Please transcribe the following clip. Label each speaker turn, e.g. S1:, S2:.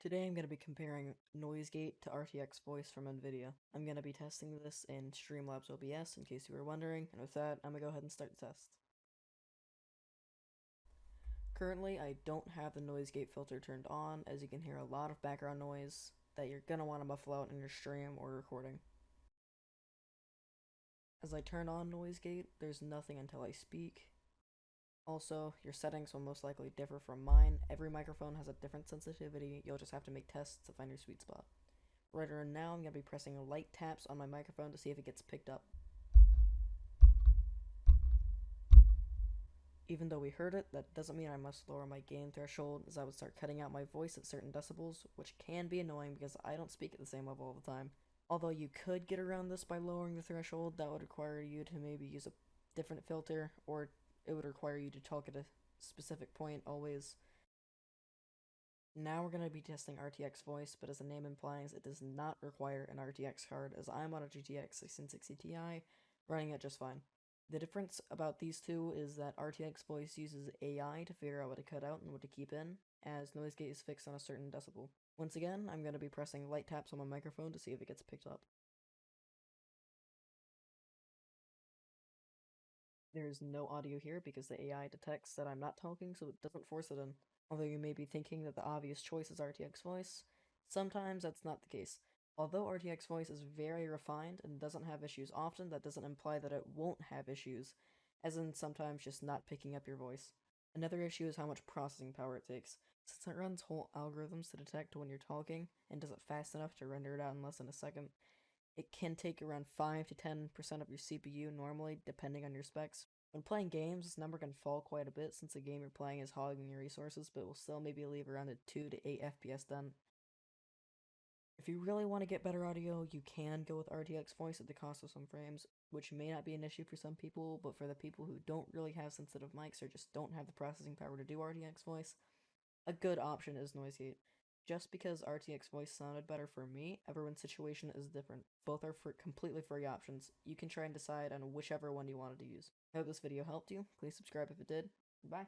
S1: Today I'm going to be comparing noise gate to RTX Voice from NVIDIA. I'm going to be testing this in Streamlabs OBS in case you were wondering, and with that, I'm going to go ahead and start the test. Currently, I don't have the noise gate filter turned on, as you can hear a lot of background noise that you're going to want to muffle out in your stream or recording. As I turn on noise gate, there's nothing until I speak. Also, your settings will most likely differ from mine. Every microphone has a different sensitivity. You'll just have to make tests to find your sweet spot. Right around now, I'm going to be pressing light taps on my microphone to see if it gets picked up. Even though we heard it, that doesn't mean I must lower my gain threshold, as I would start cutting out my voice at certain decibels, which can be annoying because I don't speak at the same level all the time. Although you could get around this by lowering the threshold, that would require you to maybe use a different filter, or it would require you to talk at a specific point always. Now we're going to be testing RTX Voice, but as the name implies, it does not require an RTX card, as I'm on a GTX 1660 Ti, running it just fine. The difference about these two is that RTX Voice uses AI to figure out what to cut out and what to keep in, as noise gate is fixed on a certain decibel. Once again, I'm going to be pressing light taps on my microphone to see if it gets picked up. There's no audio here because the AI detects that I'm not talking, so it doesn't force it in. Although you may be thinking that the obvious choice is RTX Voice, sometimes that's not the case. Although RTX Voice is very refined and doesn't have issues often, that doesn't imply that it won't have issues, as in sometimes just not picking up your voice. Another issue is how much processing power it takes. Since it runs whole algorithms to detect when you're talking, and does it fast enough to render it out in less than a second, it can take around 5 to 10% of your CPU normally, depending on your specs. When playing games, this number can fall quite a bit since the game you're playing is hogging your resources, but will still maybe leave around a 2 to 8 FPS done. If you really want to get better audio, you can go with RTX Voice at the cost of some frames, which may not be an issue for some people, but for the people who don't really have sensitive mics or just don't have the processing power to do RTX Voice, a good option is noise gate. Just because RTX Voice sounded better for me, everyone's situation is different. Both are completely free options. You can try and decide on whichever one you wanted to use. I hope this video helped you. Please subscribe if it did. Bye.